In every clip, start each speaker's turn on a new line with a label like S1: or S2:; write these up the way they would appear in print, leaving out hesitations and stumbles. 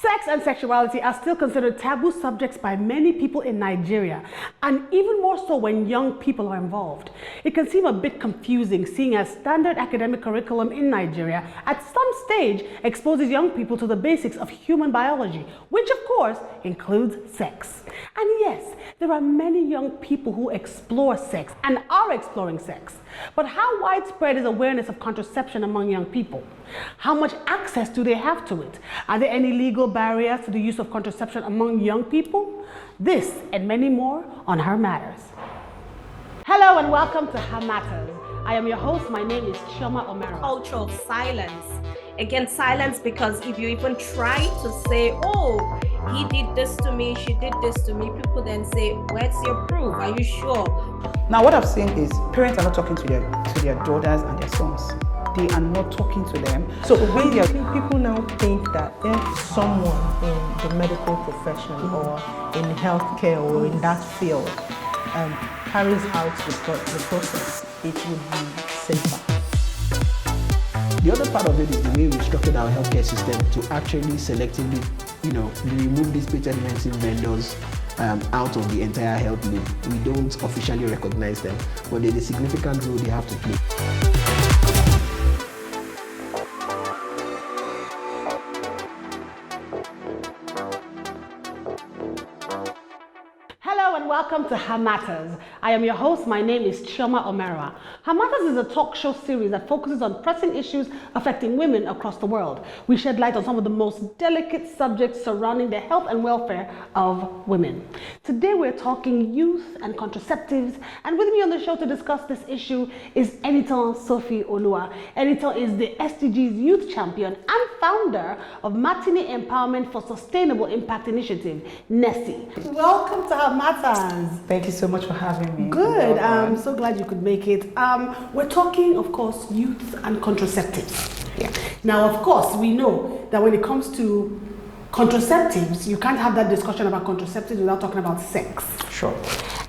S1: Sex and sexuality are still considered taboo subjects by many people in Nigeria, and even more so when young people are involved. It can seem a bit confusing seeing as standard academic curriculum in Nigeria at some stage exposes young people to the basics of human biology, which of course includes sex. And yes, there are many young people who explore sex and are exploring sex. But how widespread is awareness of contraception among young people? How much access do they have to it? Are there any legal barriers to the use of contraception among young people? This and many more on Her Matters. Hello and welcome to Her Matters. I am your host. My name is Chioma Omero.
S2: Culture of silence. Again, silence, because if you even try to say, oh, he did this to me, she did this to me, people then say, where's your proof? Are you sure?
S3: Now, what I've seen is parents are not talking to their daughters and their sons. They are not talking to them.
S4: So when people now think that if someone in the medical profession or in healthcare or in that field carries out the process, it would be safer.
S5: The other part of it is the way we structured our healthcare system to actually selectively, remove these patent medicine vendors out of the entire health loop. We don't officially recognize them, but there's a significant role they have to play.
S1: Welcome to Her Matters. I am your host. My name is Chioma Omero. Her Matters is a talk show series that focuses on pressing issues affecting women across the world. We shed light on some of the most delicate subjects surrounding the health and welfare of women. Today we're talking youth and contraceptives, and with me on the show to discuss this issue is Enitan Sophie Olua. Enitan is the SDG's youth champion and founder of Martini Empowerment for Sustainable Impact Initiative, NESI. Welcome to Her Matters.
S3: Thank you so much for having me.
S1: Good. I'm so glad you could make it. We're talking, of course, youth and contraceptives.
S3: Yeah.
S1: Now, of course, we know that when it comes to contraceptives, you can't have that discussion about contraceptives without talking about sex.
S3: Sure.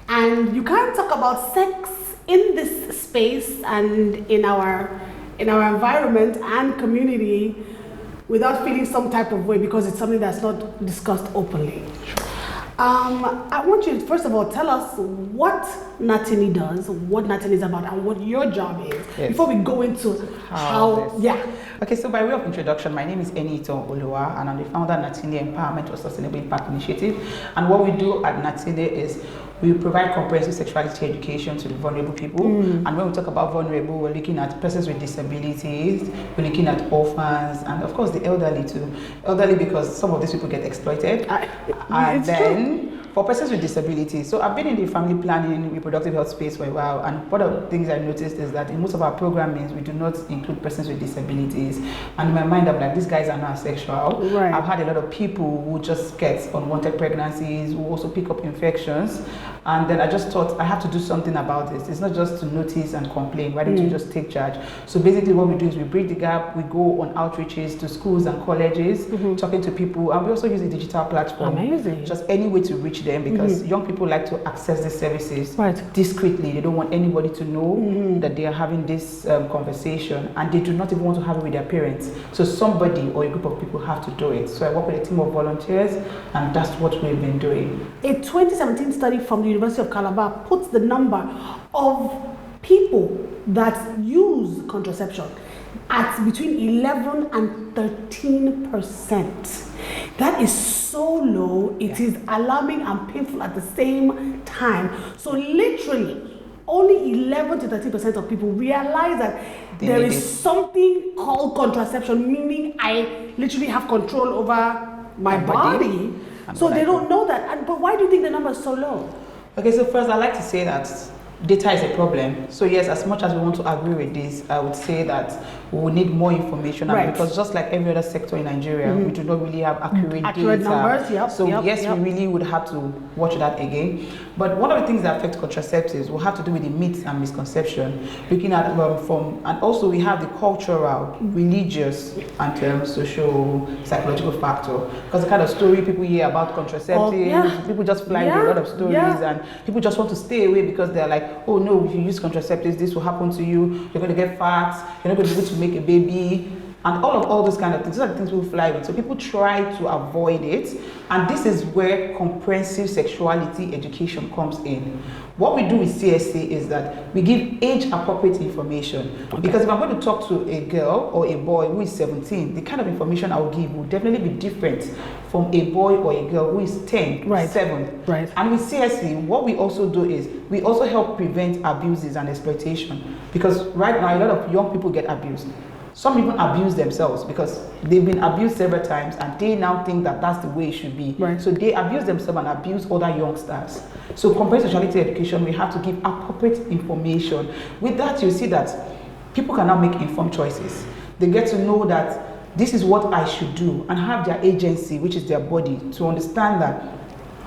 S1: And you can't talk about sex in this space and in our environment and community without feeling some type of way, because it's something that's not discussed openly. Sure. I want you to, first of all, tell us what Natini does, what Natini is about, and what your job is, before we go into how.
S3: Okay, so by way of introduction, my name is Enitan Olua, and I'm the founder of Natini Empowerment for Sustainable Impact Initiative. And what we do at Natini is we provide comprehensive sexuality education to the vulnerable people. And when we talk about vulnerable, we're looking at persons with disabilities, we're looking at orphans, and of course the elderly too. Elderly because some of these people get exploited. And then for persons with disabilities, so I've been in the family planning, reproductive health space for a while, and one of the things I noticed is that in most of our programming, we do not include persons with disabilities. And in my mind, I'm like, these guys are not sexual. Right. I've had a lot of people who just get unwanted pregnancies, who also pick up infections. And then I just thought I have to do something about this. It's not just to notice and complain. Why don't you just take charge? So basically what we do is we bridge the gap. We go on outreaches to schools and colleges, talking to people. And we also use a digital platform.
S1: Amazing.
S3: Just any way to reach them, because young people like to access these services discreetly. They don't want anybody to know that they are having this conversation, and they do not even want to have it with their parents. So somebody or a group of people have to do it. So I work with a team of volunteers, and that's what we've been doing.
S1: A 2017 study from the University of Calabar puts the number of people that use contraception at between 11 and 13%. That is so low, it is alarming and painful at the same time. So literally, only 11 to 13% of people realize that there is something called contraception, meaning I literally have control over my body. So they don't know that. But why do you think the number is so low?
S3: Okay, so first I'd like to say that data is a problem. So yes, as much as we want to agree with this, I would say that we will need more information, because just like every other sector in Nigeria, we do not really have accurate data.
S1: Numbers,
S3: We really would have to watch that again. But one of the things that affect contraceptives will have to do with the myths and misconception, looking at and also we have the cultural, religious, and social, psychological factor. Because the kind of story people hear about contraceptives, people just fly with a lot of stories, and people just want to stay away because they're like, oh no, if you use contraceptives, this will happen to you. You're going to get fat. You're not going to be able to make a baby. and all those kind of things. Those are the things people fly with. So people try to avoid it, and this is where comprehensive sexuality education comes in. What we do with CSC is that we give age-appropriate information. Because if I'm going to talk to a girl or a boy who is 17, the kind of information I will give will definitely be different from a boy or a girl who is 10,
S1: Right.
S3: 7.
S1: Right.
S3: And with CSC, what we also do is we also help prevent abuses and exploitation. Because right now, a lot of young people get abused. Some even abuse themselves because they've been abused several times and they now think that that's the way it should be.
S1: Right.
S3: So they abuse themselves and abuse other youngsters. So comprehensive sexuality education, we have to give appropriate information. With that, you see that people can now make informed choices. They get to know that this is what I should do and have their agency, which is their body, to understand that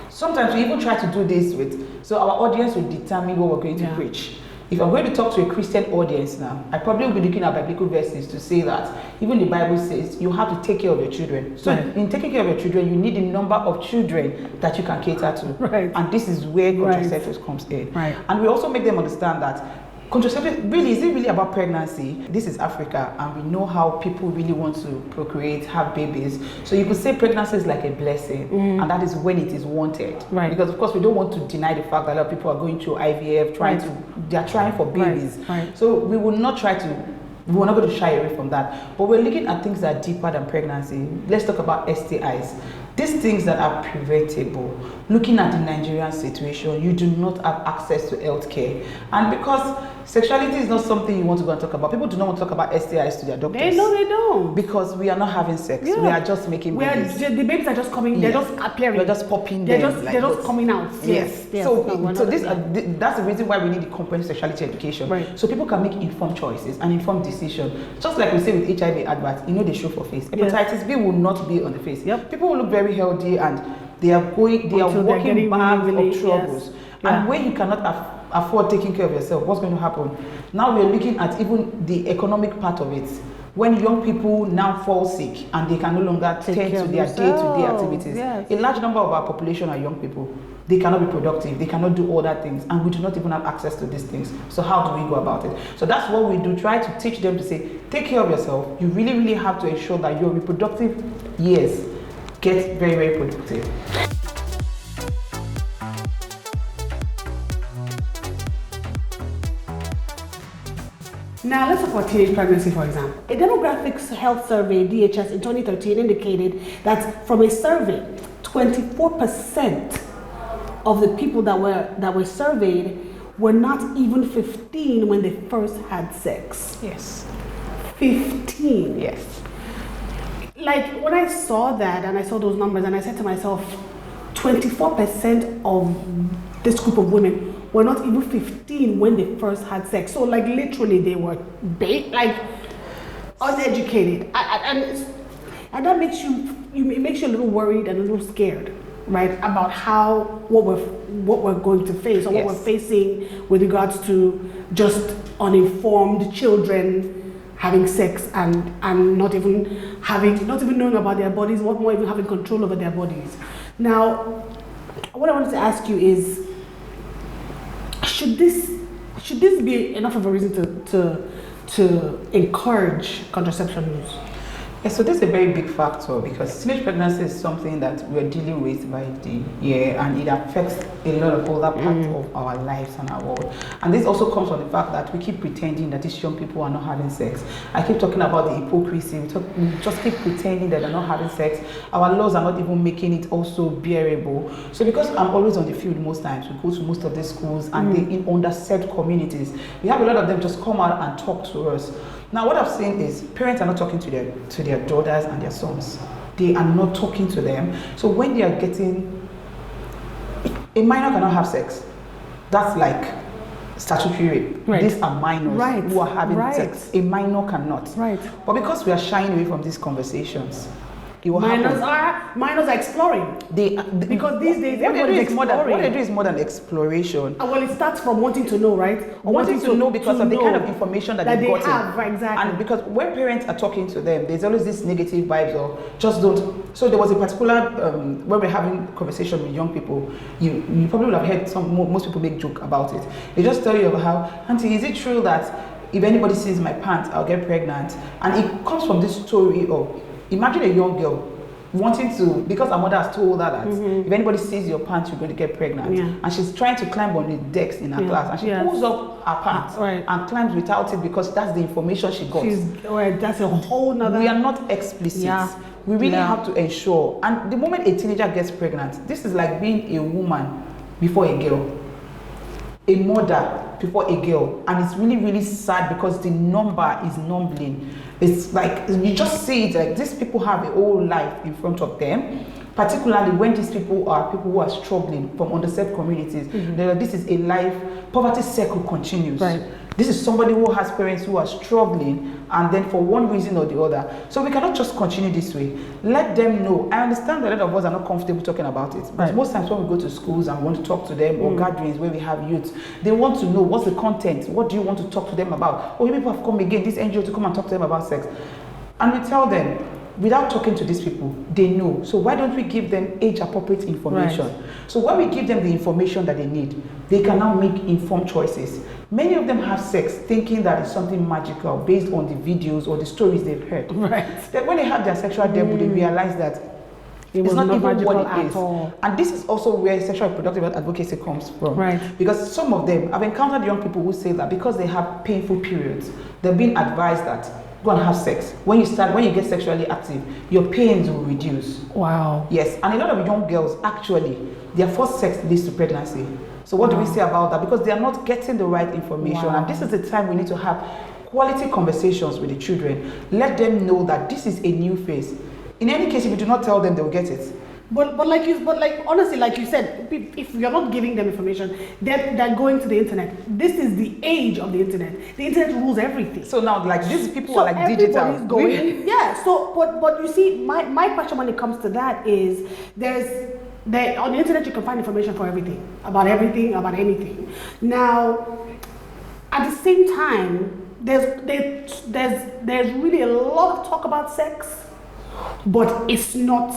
S3: sometimes we even try to do this with, so our audience will determine what we're going to preach. If I'm going to talk to a Christian audience now, I probably will be looking at biblical verses to say that even the Bible says you have to take care of your children. So in taking care of your children, you need the number of children that you can cater to.
S1: Right.
S3: And this is where contraceptives comes in.
S1: Right.
S3: And we also make them understand that contraception, really, is it really about pregnancy? This is Africa, and we know how people really want to procreate, have babies. So you could say pregnancy is like a blessing, and that is when it is wanted.
S1: Right.
S3: Because of course we don't want to deny the fact that a lot of people are going through IVF, they are trying for babies.
S1: Right.
S3: So we will not try to, we're not going to shy away from that. But we're looking at things that are deeper than pregnancy. Let's talk about STIs. These things that are preventable. Looking at the Nigerian situation, you do not have access to healthcare. And because sexuality is not something you want to go and talk about, people do not want to talk about STIs to their doctors.
S1: They don't.
S3: Because we are not having sex.
S1: Yeah.
S3: We are just making babies.
S1: The babies are just coming, they're just appearing.
S3: We're just popping
S1: They're
S3: them.
S1: they're just coming out.
S3: Yes.
S1: Yes.
S3: So,
S1: No, we're
S3: so
S1: not-
S3: this, that's the reason why we need the comprehensive sexuality education.
S1: Right.
S3: So people can make informed choices and informed decisions. Just like we say with HIV adverts, they show for face.
S1: Yes.
S3: Hepatitis B will not be on the face.
S1: Yep.
S3: People will look very healthy and they are
S1: Until they're
S3: walking
S1: getting
S3: bags
S1: really,
S3: of troubles.
S1: yes. Yeah.
S3: And when you cannot afford taking care of yourself, what's going to happen? Now we're looking at even the economic part of it. When young people now fall sick and they can no longer
S1: Take
S3: tend
S1: care
S3: to
S1: of
S3: their day-to-day
S1: themselves,
S3: activities.
S1: yes.
S3: A large number of our population are young people. They cannot be productive, they cannot do other things, and we do not even have access to these things. So how do we go about it? So that's what we do, try to teach them to say, take care of yourself. You really, really have to ensure that your reproductive years get very, very productive.
S1: Now let's talk about teenage pregnancy, for example. A demographics health survey, DHS, in 2013 indicated that from a survey, 24% of the people that were surveyed were not even 15 when they first had sex.
S3: Yes.
S1: 15.
S3: Yes.
S1: Like when I saw that and I saw those numbers and I said to myself, 24% of this group of women were not even 15 when they first had sex. So like literally they were like uneducated. And that makes it makes you a little worried and a little scared, right? About what we're going to face or what we're facing with regards to just uninformed children having sex and not even knowing about their bodies, what more even having control over their bodies. Now, what I wanted to ask you is, should this be enough of a reason to encourage contraception use?
S3: Yes, so this is a very big factor because teenage pregnancy is something that we're dealing with by the year and it affects a lot of other parts of our lives and our world. And this also comes from the fact that we keep pretending that these young people are not having sex. I keep talking about the hypocrisy. We just keep pretending that they're not having sex. Our laws are not even making it also bearable. So because I'm always on the field most times, we go to most of these schools and they in underserved communities. We have a lot of them just come out and talk to us. Now, what I've seen is parents are not talking to their daughters and their sons. They are not talking to them. So when they are getting, a minor cannot have sex. That's like statutory rape.
S1: Right.
S3: These are minors who are having
S1: Right.
S3: sex. A minor cannot.
S1: Right.
S3: But because we are shying away from these conversations, it will
S1: Minors
S3: happen.
S1: are exploring. Because these days
S3: what they do
S1: everybody's
S3: is more than
S1: exploring.
S3: what they do is more than exploration.
S1: Well, it starts from wanting to know, right? Or
S3: Wanting to know because of the kind of information that they've
S1: they
S3: gotten.
S1: have, right, exactly.
S3: And because when parents are talking to them, there's always this negative vibes or just don't. So there was a particular, when we're having conversation with young people, you probably would have heard most people make joke about it. They just tell you about how, Auntie, is it true that if anybody sees my pants, I'll get pregnant. And it comes from this story of, imagine a young girl wanting to, because her mother has told her that if anybody sees your pants, you're going to get pregnant. And she's trying to climb on the decks in her class, and she pulls up her pants and climbs without it because that's the information she got.
S1: That's a whole nother.
S3: We are not explicit. We really have to ensure. And the moment a teenager gets pregnant, this is like being a woman before a girl, a mother before a girl, and it's really, really sad because the number is numbing. It's like you just see it, like these people have a whole life in front of them, particularly when these people are people who are struggling from underserved communities. This is a life, poverty circle continues. This is somebody who has parents who are struggling, and then for one reason or the other. So we cannot just continue this way. Let them know. I understand that a lot of us are not comfortable talking about it, but most times when we go to schools and we want to talk to them, or gatherings where we have youth, they want to know what's the content, what do you want to talk to them about? Oh, you people have come again, this NGO, to come and talk to them about sex. And we tell them, without talking to these people, they know. So why don't we give them age-appropriate information? So when we give them the information that they need, they can now make informed choices. Many of them have sex thinking that it's something magical based on the videos or the stories they've heard. Then when they have their sexual debut, they realize that it's not even what it is. And this is also where sexual reproductive advocacy comes from. Because some of them, I've encountered young people who say that because they have painful periods, they're being advised that go and have sex. When you get sexually active, your pains will reduce. Yes, and a lot of young girls, actually, their first sex leads to pregnancy. So what do we say about that? Because they are not getting the right information. And this is the time we need to have quality conversations with the children. Let them know that this is a new phase. In any case, if you do not tell them, they will get it.
S1: But honestly, like you said, if you're not giving them information, they're going to the internet. This is the age of the internet. The internet rules everything.
S3: So now, like, these people are like digital.
S1: Going, So, but you see, my question when it comes to that is, on the internet you can find information for everything, about anything. Now, at the same time, there's really a lot of talk about sex, but it's not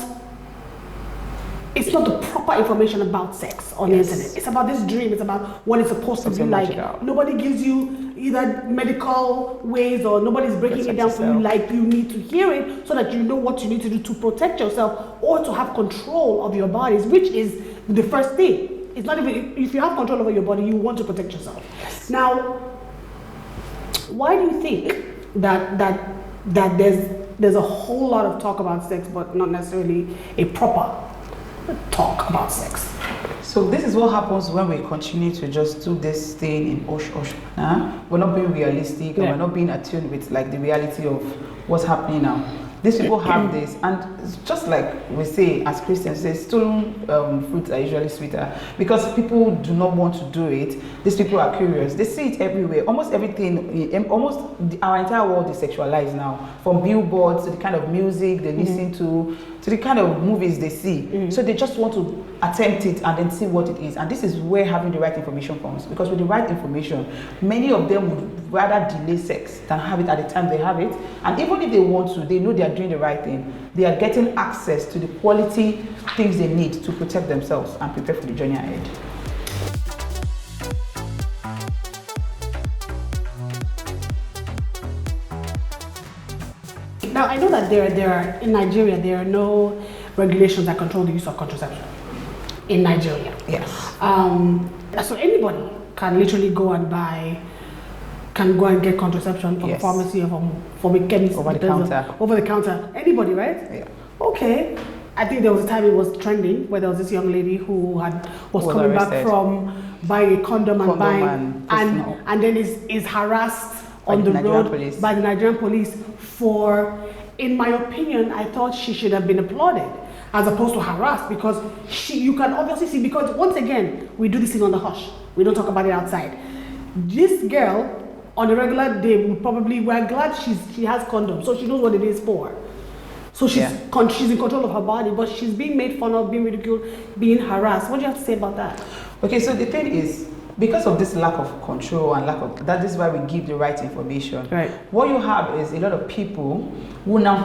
S1: the proper information about sex on the internet. It's about this dream. It's about what it's supposed to be like. Nobody gives you either medical ways, or nobody's breaking it down for you like you need to hear it so that you know what you need to do to protect yourself or to have control of your bodies, which is the first thing. It's not even, if you have control over your body, you want to protect yourself. Now, why do you think that there's a whole lot of talk about sex, but not necessarily a proper talk about sex?
S3: So this is what happens when we continue to just do this thing in osh. We're not being realistic, and we're not being attuned with like the reality of what's happening now. These people have this, and it's just like we say as Christians, say stolen fruits are usually sweeter, because people do not want to do it. These people are curious. They see it everywhere. Almost everything, our entire world is sexualized now. From billboards to the kind of music they listen to the kind of movies they see. So they just want to attempt it and then see what it is. And this is where having the right information comes. Because with the right information, many of them would rather delay sex than have it at the time they have it. And even if they want to, they know they are doing the right thing. They are getting access to the quality things they need to protect themselves and prepare for the journey ahead.
S1: Now, I know that there are in Nigeria, there are no regulations that control the use of contraception in Nigeria.
S3: Yes.
S1: So anybody can literally go and get contraception from a pharmacy or from a chemist.
S3: Over the counter.
S1: Anybody, right?
S3: Yeah.
S1: Okay. I think there was a time it was trending where there was this young lady who was coming back from buying a condom and then is harassed on the road by the Nigerian police for, in my opinion, I thought she should have been applauded as opposed to harassed, because you can obviously see, because once again, we do this thing on the hush. We don't talk about it outside. This girl on a regular day we're glad she has condoms, so she knows what it is for. So she's in control of her body, but she's being made fun of, being ridiculed, being harassed. What do you have to say about that? Okay,
S3: so the thing is, because of this lack of control and lack of that is why we give the right information.
S1: Right.
S3: What you have is a lot of people who now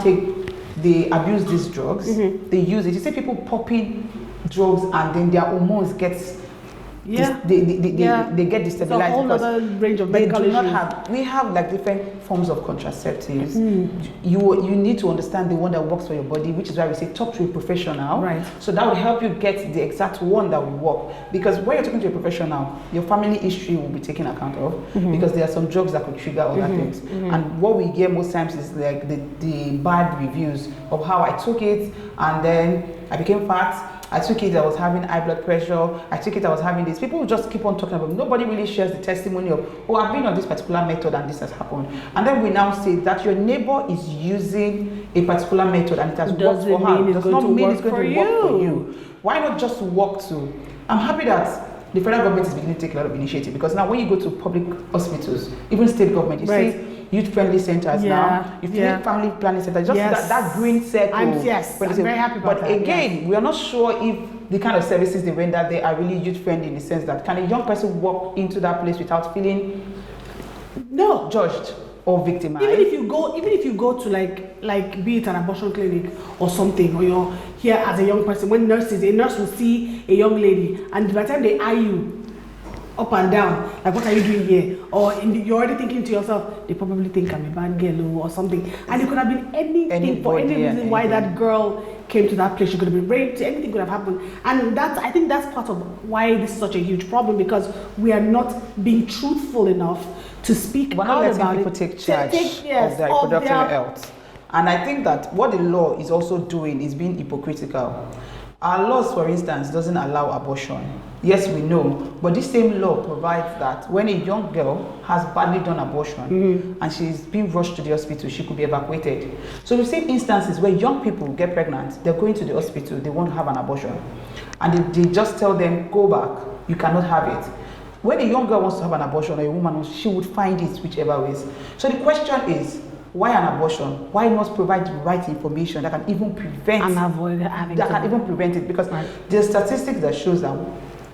S3: they abuse these drugs. They use it. You see people popping drugs and then their hormones gets
S1: Yeah.
S3: they get destabilized.
S1: It's a whole
S3: because
S1: other range of
S3: they
S1: medical
S3: do not
S1: issues.
S3: have. We have like different forms of contraceptives. You need to understand the one that works for your body, which is why we say talk to a professional.
S1: Right.
S3: So that will help you get the exact one that will work. Because when you're talking to a professional, your family history will be taken account of, because there are some drugs that could trigger other things. And what we get most times is like the bad reviews of how I took it, and then I became fat. I took it, I was having high blood pressure. I took it, I was having this. People just keep on talking about it. Nobody really shares the testimony of, oh, I've been on this particular method and this has happened. And then we now say that your neighbor is using a particular method and it has worked for her. Does not mean it's going to work for you. Why not just walk to? I'm happy that the federal government is beginning to take a lot of initiative, because now when you go to public hospitals, even state government, you see youth-friendly centers now, you see family planning centers, just that green circle.
S1: I'm very happy about that.
S3: But again, we are not sure if the kind of services they render there are really youth-friendly, in the sense that can a young person walk into that place without feeling judged or victimized?
S1: Even if you go to like be it an abortion clinic or something, or you're here as a young person, when a nurse will see a young lady, and by the time they eye you up and down, like, what are you doing here? Or you're already thinking to yourself, they probably think I'm a bad girl or something. And it could have been anything, for any reason why that girl came to that place. She could have been raped, anything could have happened. And I think that's part of why this is such a huge problem, because we are not being truthful enough to speak
S3: We're
S1: out
S3: not
S1: about
S3: letting people
S1: it.
S3: take charge of their reproductive health. And I think that what the law is also doing is being hypocritical. Our laws, for instance, doesn't allow abortion. Yes, we know, but this same law provides that when a young girl has badly done abortion and she's being rushed to the hospital, she could be evacuated. So we've seen instances where young people get pregnant, they're going to the hospital, they want to have an abortion, and they just tell them, go back, you cannot have it. When a young girl wants to have an abortion, or a woman, she would find it whichever ways. So the question is, why an abortion? Why not provide the right information that can even prevent
S1: and avoid having
S3: even prevent it? Because there's statistics that shows that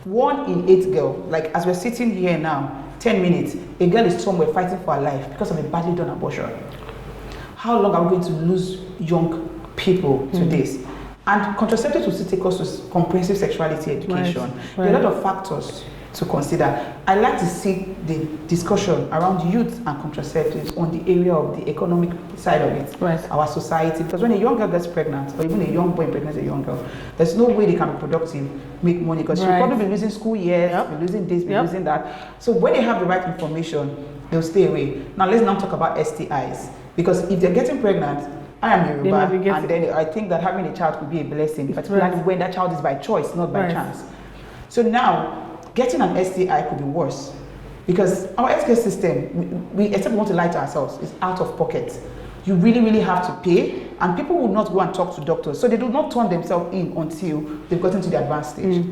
S3: 1 in 8 girls, like as we're sitting here now, 10 minutes, a girl is somewhere fighting for her life because of a badly done abortion. How long are we going to lose young people to this? And contraceptives will still take us to comprehensive sexuality education. There are a lot of factors to consider. I like to see the discussion around youth and contraceptives on the area of the economic side of it, our society. Because when a young girl gets pregnant, or even a young boy impregnates a young girl, there's no way they can be productive, make money, because she'll probably be losing school years, be losing this, be losing that. So when they have the right information, they'll stay away. Now let's now talk about STIs. Because if they're getting pregnant, I am Yoruba, and then I think that having a child could be a blessing, particularly when that child is by choice, not by chance. So now, getting an STI could be worse, because our healthcare system, we except we want to lie to ourselves, is out of pocket. You really, really have to pay, and people will not go and talk to doctors, so they do not turn themselves in until they've gotten to the advanced stage.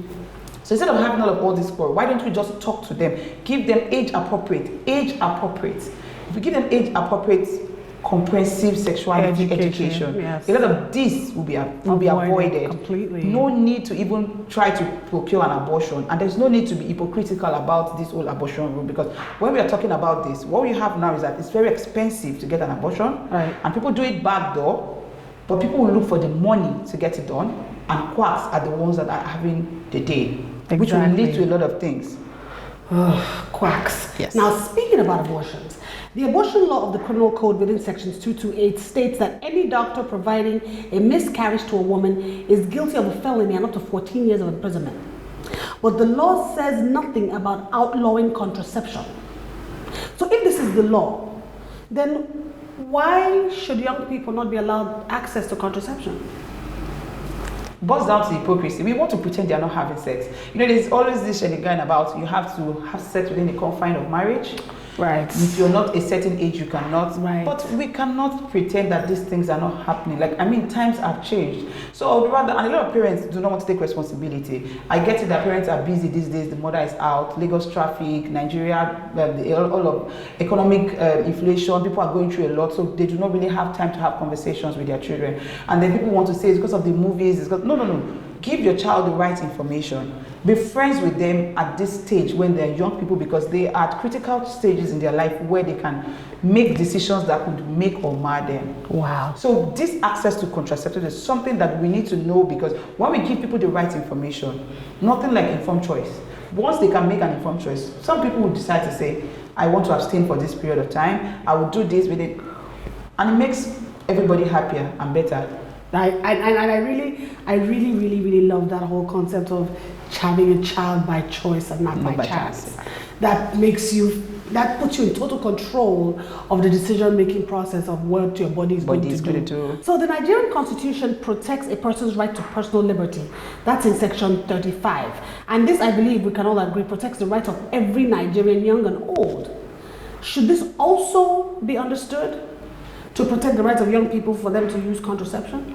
S3: So instead of having all this for, why don't we just talk to them, give them age appropriate. If we give them age appropriate comprehensive sexuality education, a lot of this will be avoided completely. No need to even try to procure an abortion, and there's no need to be hypocritical about this whole abortion rule, because when we are talking about this, what we have now is that it's very expensive to get an abortion, and people do it backdoor, but people will look for the money to get it done, and quacks are the ones that are having the day, which will lead to a lot of things.
S1: Quacks. Yes. Now, speaking about abortions, the abortion law of the criminal code within sections 228 states that any doctor providing a miscarriage to a woman is guilty of a felony and up to 14 years of imprisonment. But the law says nothing about outlawing contraception. So if this is the law, then why should young people not be allowed access to contraception?
S3: Boils down to hypocrisy. We want to pretend they are not having sex. You know, there's always this shenanigan about you have to have sex within the confine of marriage. If you're not a certain age, you cannot. But we cannot pretend that these things are not happening. Like, I mean, times have changed. So I would rather, and a lot of parents do not want to take responsibility. I get it that parents are busy these days. The mother is out, Lagos traffic, Nigeria, all of economic inflation. People are going through a lot, so they do not really have time to have conversations with their children. And then people want to say it's because of the movies. It's because, no. give your child the right information. Be friends with them at this stage when they're young people, because they are at critical stages in their life where they can make decisions that could make or mar them.
S1: Wow.
S3: So this access to contraceptives is something that we need to know, because when we give people the right information, nothing like informed choice. Once they can make an informed choice, some people will decide to say, I want to abstain for this period of time, I will do this with it, and it makes everybody happier and better.
S1: I really love that whole concept of having a child by choice and not by chance. That puts you in total control of the decision-making process of what your body is going to do. So the Nigerian Constitution protects a person's right to personal liberty. That's in section 35. And this, I believe we can all agree, protects the right of every Nigerian, young and old. Should this also be understood to protect the rights of young people for them to use contraception?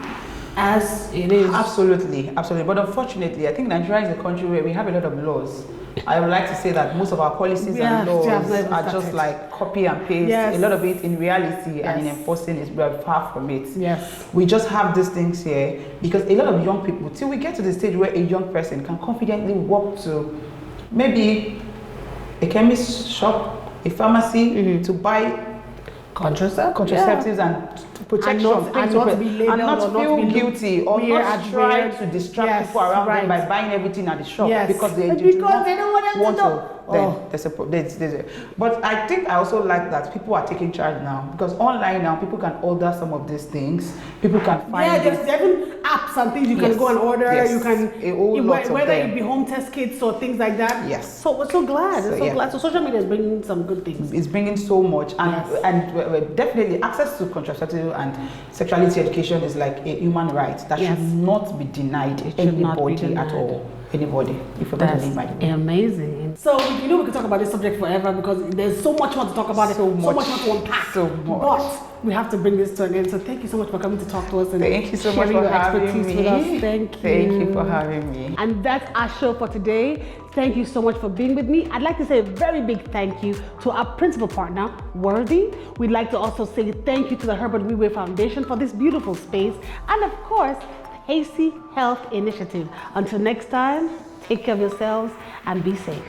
S1: As it is.
S3: Absolutely. But unfortunately, I think Nigeria is a country where we have a lot of laws. I would like to say that most of our policies and laws are just like copy and paste.
S1: Yes.
S3: A lot of it in reality and in enforcing is we are far from it.
S1: Yes.
S3: We just have these things here because a lot of young people, till we get to the stage where a young person can confidently walk to maybe a chemist shop, a pharmacy to buy contraceptives and protection,
S1: and not
S3: feel guilty or not try to distract people around them by buying everything at the shop because they don't want to. But I think I also like that people are taking charge now, because online now people can order some of these things. People can find
S1: there's even apps and things you can go and order. You can whether it be home test kits or things like that.
S3: Yes.
S1: So we're so glad. So social media is bringing some good things.
S3: It's bringing so much, and definitely access to contraceptive and sexuality education is like a human right that should not be denied anybody at all. Anybody, if you're going to live by the way.
S1: Amazing. So we could talk about this subject forever because there's so much more to talk about, so much more to unpack.
S3: So much.
S1: But we have to bring this to an end. So thank you so much for coming to talk to us and
S3: thank you so much for having me.
S1: With us. Thank
S3: you for having me.
S1: And that's our show for today. Thank you so much for being with me. I'd like to say a very big thank you to our principal partner, Worthy. We'd like to also say thank you to the Herbert Weway Foundation for this beautiful space, and of course, Hasty Health Initiative. Until next time, take care of yourselves and be safe.